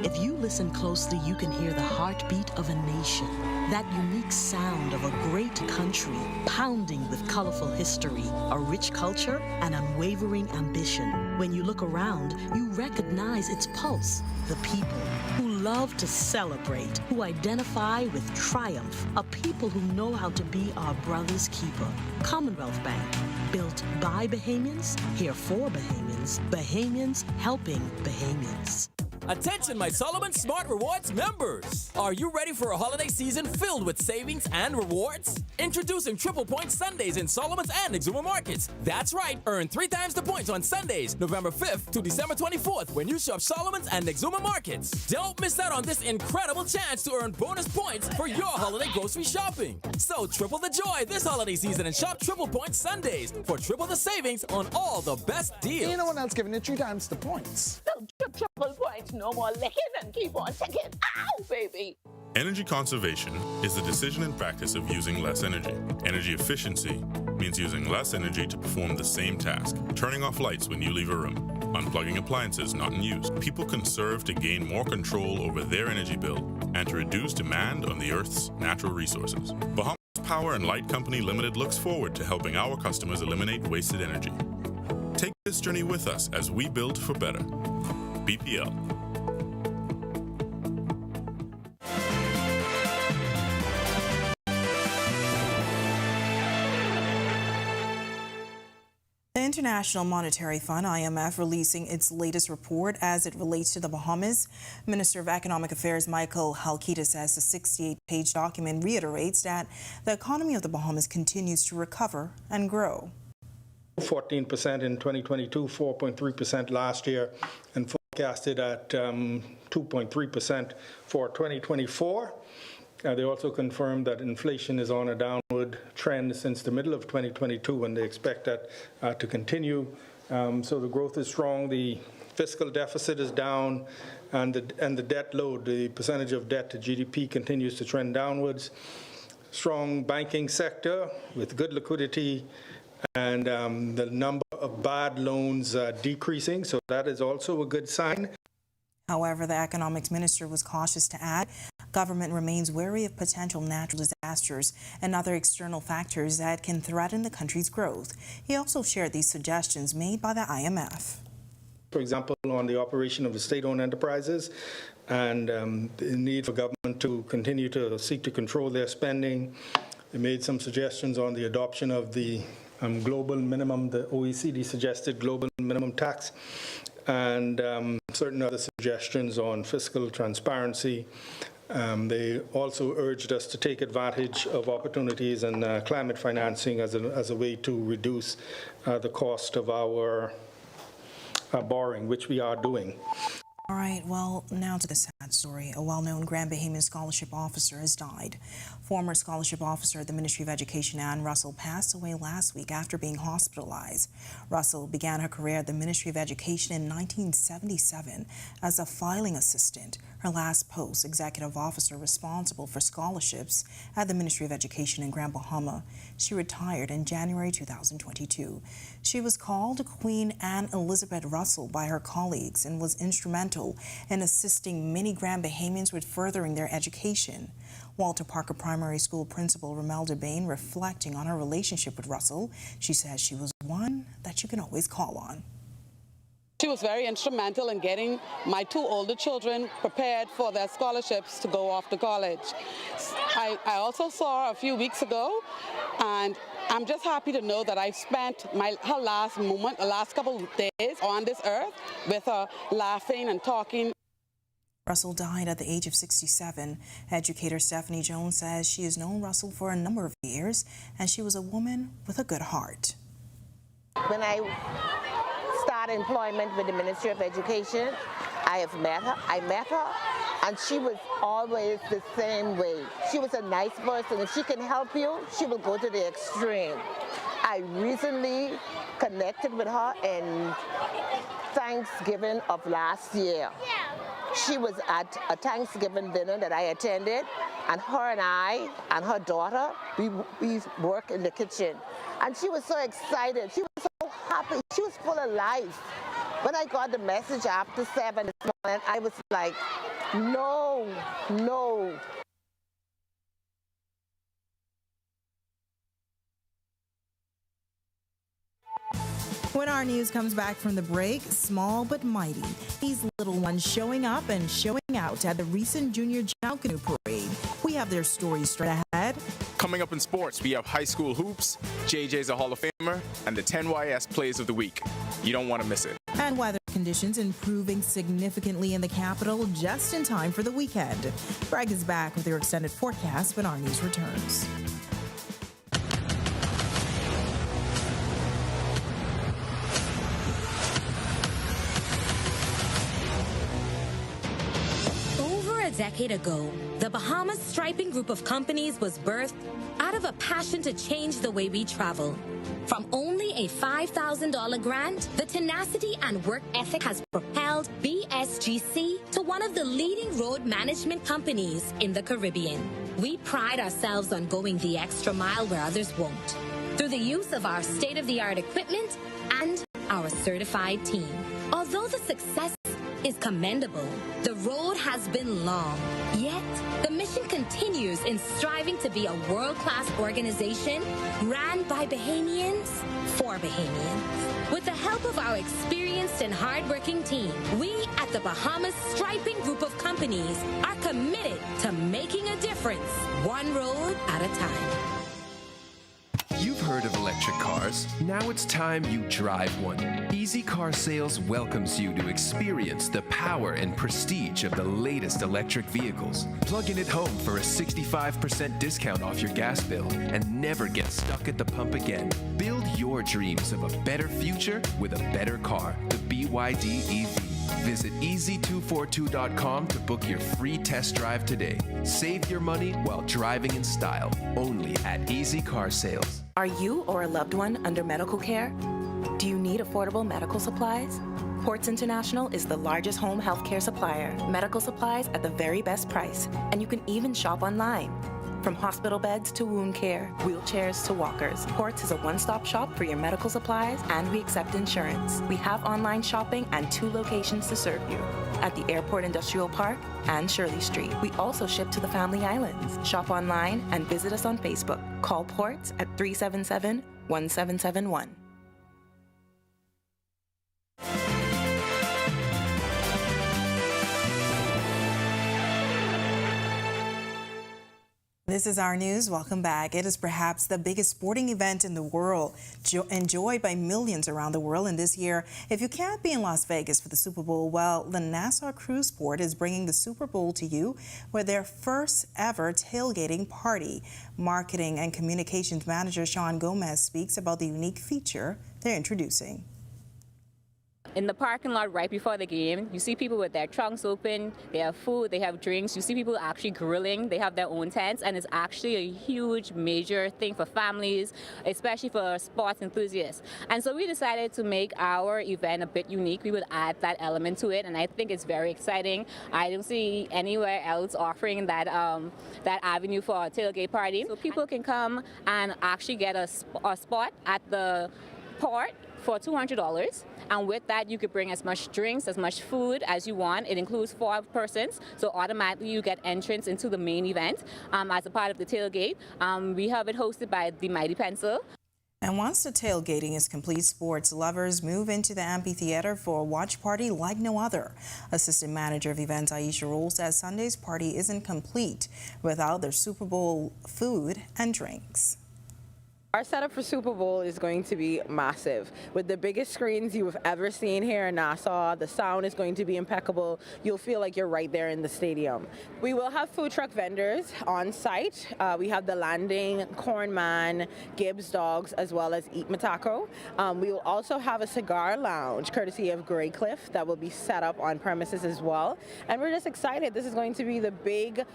If you listen closely, you can hear the heartbeat of a nation. That unique sound of a great country pounding with colorful history, a rich culture, and unwavering ambition. When you look around, you recognize its pulse. The people who love to celebrate, who identify with triumph, a people who know how to be our brother's keeper. Commonwealth Bank, built by Bahamians, here for Bahamians, Bahamians helping Bahamians. Attention, my Solomon Smart Rewards members! Are you ready for a holiday season filled with savings and rewards? Introducing Triple Point Sundays in Solomon's and Exuma Markets. That's right, earn 3 times the points on Sundays, November 5th to December 24th when you shop Solomon's and Exuma Markets. Don't miss out on this incredible chance to earn bonus points for your holiday grocery shopping. So triple the joy this holiday season and shop Triple Point Sundays for triple the savings on all the best deals. Ain't no one else giving you 3 times the points. Triple points, no more licking and keep on ticking. Ow, baby! Energy conservation is the decision and practice of using less energy. Energy efficiency means using less energy to perform the same task, turning off lights when you leave a room, unplugging appliances not in use. People conserve to gain more control over their energy bill and to reduce demand on the Earth's natural resources. Bahama's Power and Light Company Limited looks forward to helping our customers eliminate wasted energy. Take this journey with us as we build for better. BPL. The International Monetary Fund, IMF, releasing its latest report as it relates to the Bahamas. Minister of Economic Affairs Michael Halkita says the 68-page document reiterates that the economy of the Bahamas continues to recover and grow. 14% in 2022, 4.3% last year, and forecasted at 2.3% for 2024. They also confirmed that inflation is on a downward trend since the middle of 2022, and they expect that to continue. So the growth is strong, the fiscal deficit is down, and the debt load, the percentage of debt to GDP, continues to trend downwards. Strong banking sector with good liquidity, and the number of bad loans decreasing, so that is also a good sign. However, the economics minister was cautious to add government remains wary of potential natural disasters and other external factors that can threaten the country's growth. He also shared these suggestions made by the IMF. For example, on the operation of the state-owned enterprises and the need for government to continue to seek to control their spending. They made some suggestions on the adoption of the global minimum, the OECD suggested global minimum tax, and certain other suggestions on fiscal transparency. They also urged us to take advantage of opportunities in climate financing as a way to reduce the cost of our borrowing, which we are doing. All right, well, now to the sad story. A well-known Grand Bahamian scholarship officer has died. Former scholarship officer at the Ministry of Education, Ann Russell, passed away last week after being hospitalized. Russell began her career at the Ministry of Education in 1977 as a filing assistant. Her last post, executive officer responsible for scholarships at the Ministry of Education in Grand Bahama. She retired in January 2022. She was called Queen Anne Elizabeth Russell by her colleagues and was instrumental in assisting many Grand Bahamians with furthering their education. Walter Parker Primary School Principal Romelda Bain reflecting on her relationship with Russell. She says she was one that you can always call on. She was very instrumental in getting my two older children prepared for their scholarships to go off to college. I also saw her a few weeks ago, and I'm just happy to know that I spent her last moment, the last couple of days on this earth with her laughing and talking. Russell died at the age of 67. Educator Stephanie Jones says she has known Russell for a number of years, and she was a woman with a good heart. When I started employment with the Ministry of Education, I met her, and she was always the same way. She was a nice person. If she can help you, she will go to the extreme. I recently connected with her in Thanksgiving of last year. She was at a Thanksgiving dinner that I attended, and her and I and her daughter, we work in the kitchen. And she was so excited. She was so happy. She was full of life. When I got the message after 7 this morning, I was like, no. When our news comes back from the break, small but mighty. These little ones showing up and showing out at the recent Junior Junkanoo Parade. We have their stories straight ahead. Coming up in sports, we have high school hoops, JJ's a Hall of Famer, and the 10YS Plays of the Week. You don't want to miss it. And weather conditions improving significantly in the capital just in time for the weekend. Greg is back with your extended forecast when our news returns. A decade ago, the Bahamas Striping Group of companies was birthed out of a passion to change the way we travel. From only a $5,000 grant, the tenacity and work ethic has propelled BSGC to one one of the leading road management companies in the Caribbean. We pride ourselves on going the extra mile where others won't, through the use of our state-of-the-art equipment and our certified team. Although the success is commendable, the road has been long. Yet, the mission continues in striving to be a world-class organization ran by Bahamians for Bahamians. With the help of our experienced and hardworking team, we at the Bahamas Striping Group of Companies are committed to making a difference, one road at a time. You've heard of electric cars. Now it's time you drive one. Easy Car Sales welcomes you to experience the power and prestige of the latest electric vehicles. Plug in at home for a 65% discount off your gas bill and never get stuck at the pump again. Build your dreams of a better future with a better car, the BYD EV. Visit easy242.com to book your free test drive today. Save your money while driving in style, only at Easy Car Sales. Are you or a loved one under medical care? Do you need affordable medical supplies? Ports International is the largest home health care supplier. Medical supplies at the very best price, and you can even shop online. From hospital beds to wound care, wheelchairs to walkers, Ports is a one-stop shop for your medical supplies, and we accept insurance. We have online shopping and 2 locations to serve you, at the Airport Industrial Park and Shirley Street. We also ship to the Family Islands. Shop online and visit us on Facebook. Call Ports at 377-1771. This is Our News. Welcome back. It is perhaps the biggest sporting event in the world, enjoyed by millions around the world. And this year, if you can't be in Las Vegas for the Super Bowl, well, the Nassau Cruise Port is bringing the Super Bowl to you with their first ever tailgating party. Marketing and Communications Manager Sean Gomez speaks about the unique feature they're introducing. In the parking lot right before the game, you see people with their trunks open, they have food, they have drinks, you see people actually grilling, they have their own tents, and it's actually a huge, major thing for families, especially for sports enthusiasts. And so we decided to make our event a bit unique. We would add that element to it, and I think it's very exciting. I don't see anywhere else offering that, that avenue for a tailgate party. So people can come and actually get a spot at the port for $200. And with that, you could bring as much drinks, as much food as you want. It includes 4 persons, so automatically you get entrance into the main event as a part of the tailgate. We have it hosted by the Mighty Pencil. And once the tailgating is complete, sports lovers move into the amphitheater for a watch party like no other. Assistant Manager of Events Aisha Roll says Sunday's party isn't complete without their Super Bowl food and drinks. Our setup for Super Bowl is going to be massive. With the biggest screens you've ever seen here in Nassau, the sound is going to be impeccable. You'll feel like you're right there in the stadium. We will have food truck vendors on site. We have The Landing, Corn Man, Gibbs Dogs, as well as Eat Matako. We will also have a cigar lounge, courtesy of Grey Cliff, that will be set up on premises as well. And we're just excited. This is going to be the big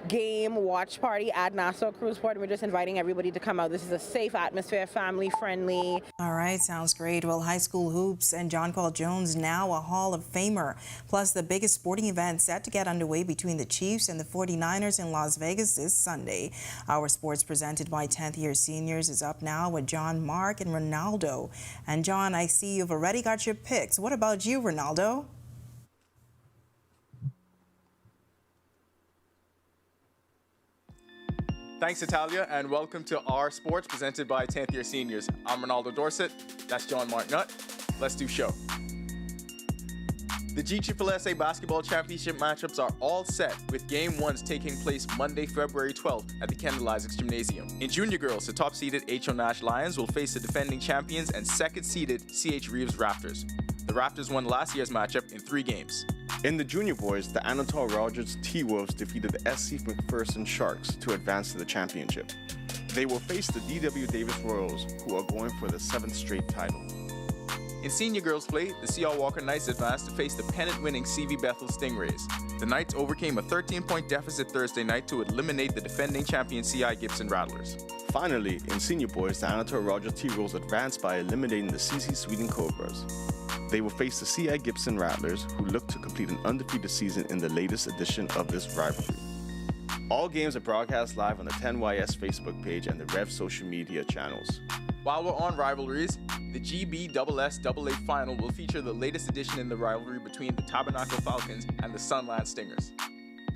game watch party at Nassau Cruise Port. We're just inviting everybody to come out. This is a safe atmosphere, family friendly. All right, sounds great. Well, high school hoops and John Paul Jones now a Hall of Famer. Plus the biggest sporting event set to get underway between the Chiefs and the 49ers in Las Vegas this Sunday. Our sports presented by 10th year seniors is up now with John, Mark, and Ronaldo. And John, I see you've already got your picks. What about you, Ronaldo? Thanks, Natalia, and welcome to Our Sports presented by 10th year seniors. I'm Ronaldo Dorset. That's John Martinut. Let's do show. The GSSA Basketball Championship matchups are all set, with Game 1s taking place Monday, February 12th at the Kendall Isaacs Gymnasium. In junior girls, the top-seeded H.O. Nash Lions will face the defending champions and second-seeded C.H. Reeves Raptors. The Raptors won last year's matchup in 3 games. In the junior boys, the Anatole Rogers T-Wolves defeated the SC McPherson Sharks to advance to the championship. They will face the D.W. Davis Royals, who are going for the 7th straight title. In senior girls play, the C.R. Walker Knights advanced to face the pennant-winning C.V. Bethel Stingrays. The Knights overcame a 13-point deficit Thursday night to eliminate the defending champion C.I. Gibson Rattlers. Finally, in senior boys, the Anatole Rogers T-Wolves advanced by eliminating the C.C. Sweden Cobras. They will face the C.I. Gibson Rattlers, who look to complete an undefeated season in the latest edition of this rivalry. All games are broadcast live on the 10YS Facebook page and the Rev social media channels. While we're on rivalries, the GBSSAA final will feature the latest edition in the rivalry between the Tabernacle Falcons and the Sunland Stingers.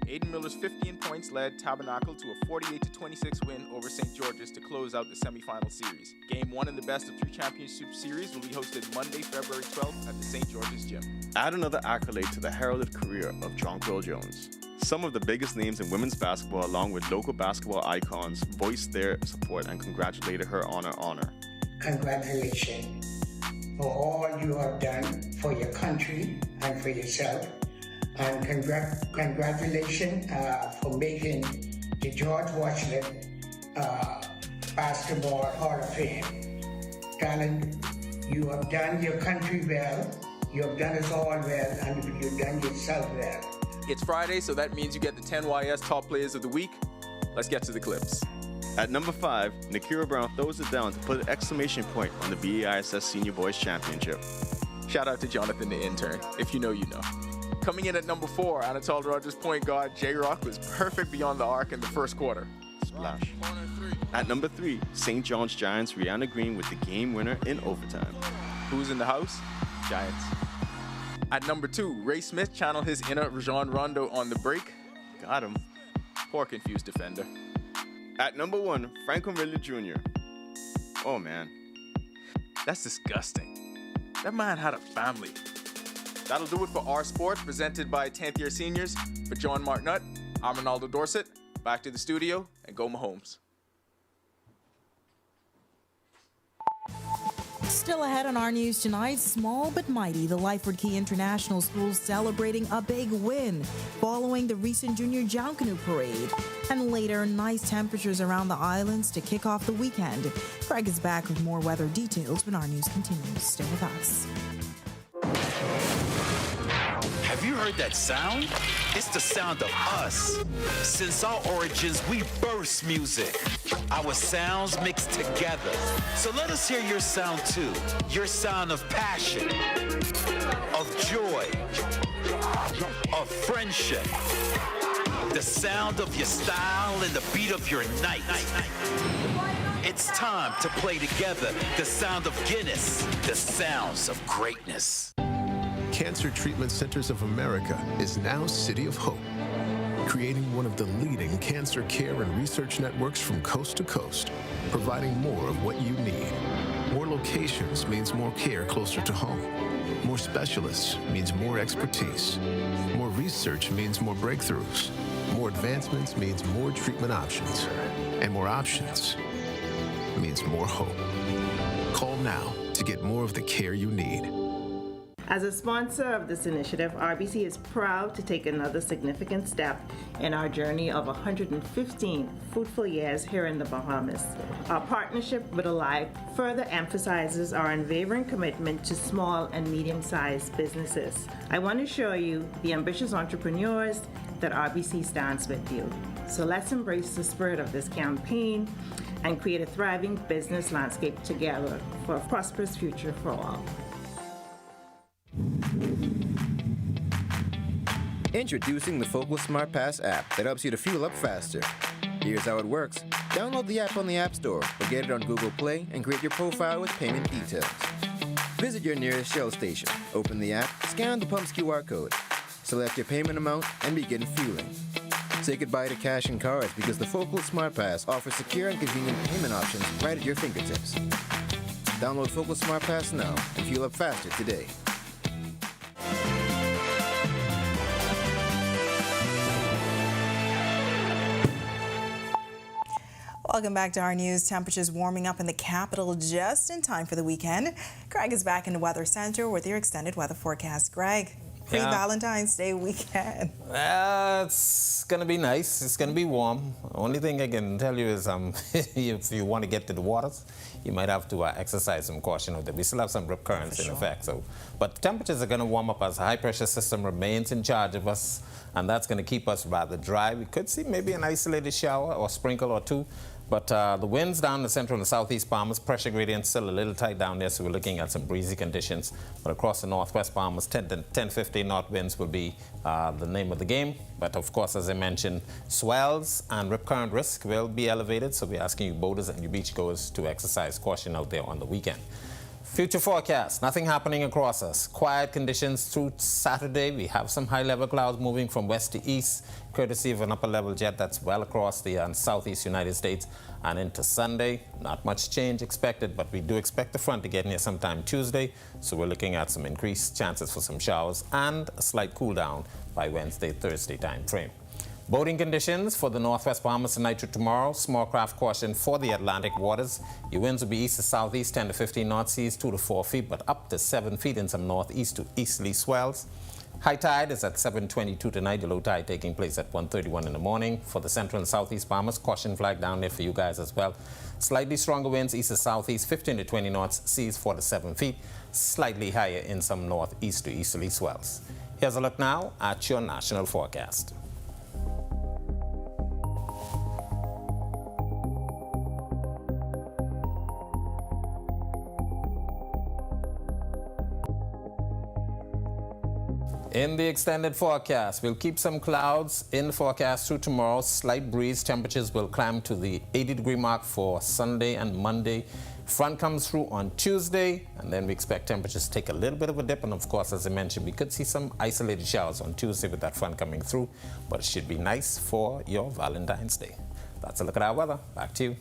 Aiden Miller's 15 points led Tabernacle to a 48-26 win over St. George's to close out the semifinal series. Game 1 in the Best of 3 Championship Series will be hosted Monday, February 12th at the St. George's Gym. Add another accolade to the heralded career of Junkanoo Jones. Some of the biggest names in women's basketball, along with local basketball icons, voiced their support and congratulated her on her honor. Congratulations for all you have done for your country and for yourself. And congratulations for making the George Washington Basketball Hall of Fame. Darling, you have done your country well, you have done us all well, and you've done yourself well. It's Friday, so that means you get the 10YS Top Players of the Week. Let's get to the clips. At number 5, Nakira Brown throws it down to put an exclamation point on the BAISS Senior Boys Championship. Shout out to Jonathan the intern. If you know, you know. Coming in at number 4, Anatole Rogers point guard J-Rock was perfect beyond the arc in the first quarter. Splash. At number 3, St. John's Giants Rihanna Green with the game winner in overtime. Who's in the house? Giants. At number 2, Ray Smith channeled his inner Rajon Rondo on the break. Got him. Poor confused defender. At number 1, Franklin Ridley Jr. Oh man. That's disgusting. That man had a family. That'll do it for Our Sport, presented by 10th year seniors. For John Martinutt, I'm Ronaldo Dorset. Back to the studio, and go Mahomes. Still ahead on our news tonight, small but mighty, the Lyford Cay International School celebrating a big win following the recent Junior Junkanoo Parade. And later, nice temperatures around the islands to kick off the weekend. Greg is back with more weather details when our news continues. Stay with us. Have you heard that sound? It's the sound of us. Since our origins, we burst music. Our sounds mix together. So let us hear your sound too. Your sound of passion, of joy, of friendship. The sound of your style and the beat of your night. It's time to play together the sound of Guinness, the sounds of greatness. Cancer Treatment Centers of America is now City of Hope, creating one of the leading cancer care and research networks from coast to coast, providing more of what you need. More locations means more care closer to home. More specialists means more expertise. More research means more breakthroughs. More advancements means more treatment options. And more options means more hope. Call now to get more of the care you need. As a sponsor of this initiative, RBC is proud to take another significant step in our journey of 115 fruitful years here in the Bahamas. Our partnership with Alive further emphasizes our unwavering commitment to small and medium-sized businesses. I want to show you the ambitious entrepreneurs that RBC stands with you. So let's embrace the spirit of this campaign and create a thriving business landscape together for a prosperous future for all. Introducing the Focal Smart Pass app that helps you to fuel up faster. Here's how it works. Download the app on the App Store or get it on Google Play and create your profile with payment details. Visit your nearest Shell station, open the app, scan the pump's QR code, select your payment amount, and begin fueling. Say goodbye to cash and cards because the Focal Smart Pass offers secure and convenient payment options right at your fingertips. Download Focal Smart Pass now and fuel up faster today. Welcome back to our news. Temperatures warming up in the capital just in time for the weekend. Greg is back in the Weather Center with your extended weather forecast. Greg, pre-Valentine's Day weekend. It's going to be nice. It's going to be warm. Only thing I can tell you is if you want to get to the waters, you might have to exercise some caution with it. We still have some rip currents in effect. But temperatures are going to warm up as a high-pressure system remains in charge of us, and that's going to keep us rather dry. We could see maybe an isolated shower or sprinkle or two. But the winds down the central and southeast Bahamas, pressure gradient still a little tight down there, so we're looking at some breezy conditions. But across the northwest Bahamas, 10 to 15 knot winds will be the name of the game. But of course, as I mentioned, swells and rip current risk will be elevated, so we're asking you boaters and you beachgoers to exercise caution out there on the weekend. Future forecast, nothing happening across us. Quiet conditions through Saturday. We have some high-level clouds moving from west to east, courtesy of an upper-level jet that's well across the southeast United States. And into Sunday, not much change expected, but we do expect the front to get in here sometime Tuesday. So we're looking at some increased chances for some showers and a slight cool down by Wednesday, Thursday time frame. Boating conditions for the northwest Bahamas tonight to tomorrow. Small craft caution for the Atlantic waters. Your winds will be east to southeast, 10 to 15 knot seas, 2 to 4 feet, but up to 7 feet in some northeast to easterly swells. High tide is at 7:22 tonight. The low tide taking place at 1:31 in the morning. For the central and southeast Bahamas, caution flag down there for you guys as well. Slightly stronger winds east to southeast, 15 to 20 knots, seas 4 to 7 feet. Slightly higher in some northeast to easterly swells. Here's a look now at your national forecast. In the extended forecast, we'll keep some clouds in the forecast through tomorrow. Slight breeze. Temperatures will climb to the 80-degree mark for Sunday and Monday. Front comes through on Tuesday, and then we expect temperatures to take a little bit of a dip. And of course, as I mentioned, we could see some isolated showers on Tuesday with that front coming through, but it should be nice for your Valentine's Day. That's a look at our weather. Back to you.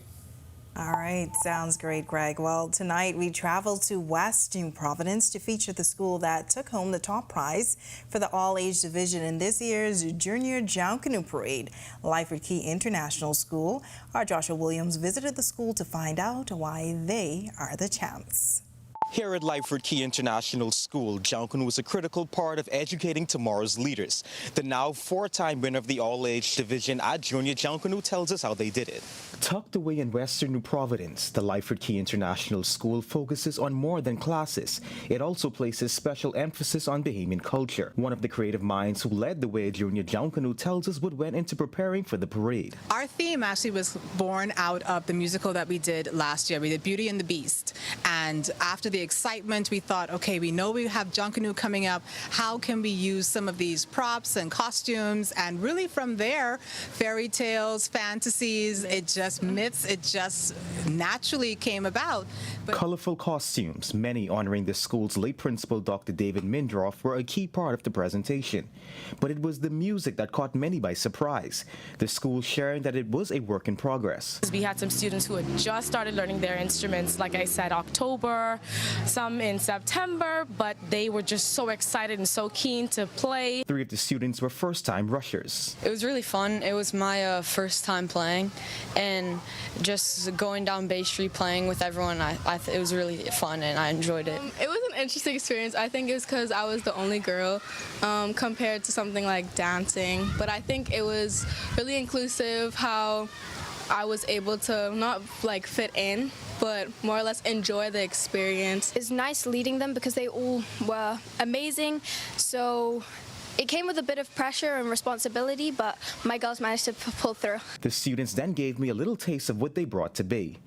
All right, sounds great, Greg. Well, tonight we travel to West New Providence to feature the school that took home the top prize for the all-age division in this year's Junior Junkanoo Parade. Lyford Cay International School. Our Joshua Williams visited the school to find out why they are the champs. Here at Lyford Cay International School, Junkanoo was a critical part of educating tomorrow's leaders. The now four-time winner of the all-age division at Junior Junkanoo tells us how they did it. Tucked away in western New Providence, the Lyford Cay International School focuses on more than classes. It also places special emphasis on Bahamian culture. One of the creative minds who led the way at Junior Junkanoo tells us what went into preparing for the parade. Our theme actually was born out of the musical that we did last year. We did Beauty and the Beast. And after the excitement, we thought, okay, we know we have Junkanoo coming up. How can we use some of these props and costumes? And really from there, fairy tales, fantasies, myths, it just naturally came about. But colorful costumes, many honoring the school's late principal, Dr. David Mindroff, were a key part of the presentation. But it was the music that caught many by surprise. The school sharing that it was a work in progress. We had some students who had just started learning their instruments, like I said, October, some in September, but they were just so excited and so keen to play. 3 of the students were first-time rushers. It was really fun. It was my first time playing, and just going down Bay Street playing with everyone, it was really fun and I enjoyed it. It was an interesting experience. I think it was because I was the only girl compared to something like dancing, but I think it was really inclusive how I was able to not like fit in, but more or less enjoy the experience. It's nice leading them because they all were amazing, so it came with a bit of pressure and responsibility, but my girls managed to pull through. The students then gave me a little taste of what they brought to be.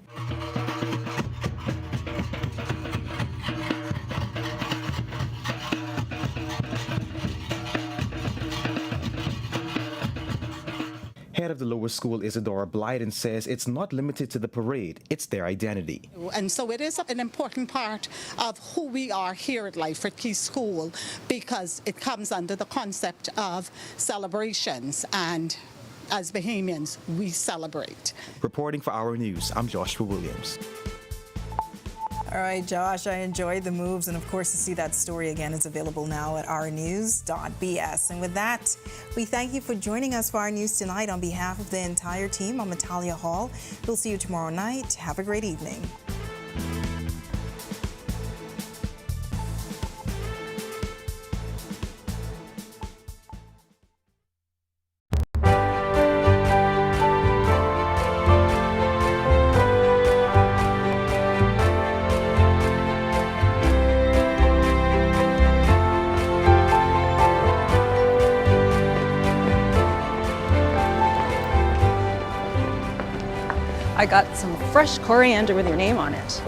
Head of the lower school, Isadora Blyden, says it's not limited to the parade, it's their identity. And so it is an important part of who we are here at Lyford Cay School, because it comes under the concept of celebrations, and as Bahamians, we celebrate. Reporting for Our News, I'm Joshua Williams. All right, Josh, I enjoyed the moves, and of course, to see that story again is available now at ournews.bs. And with that, we thank you for joining us for our news tonight. On behalf of the entire team, I'm Natalia Hall. We'll see you tomorrow night. Have a great evening. I got some fresh coriander with your name on it.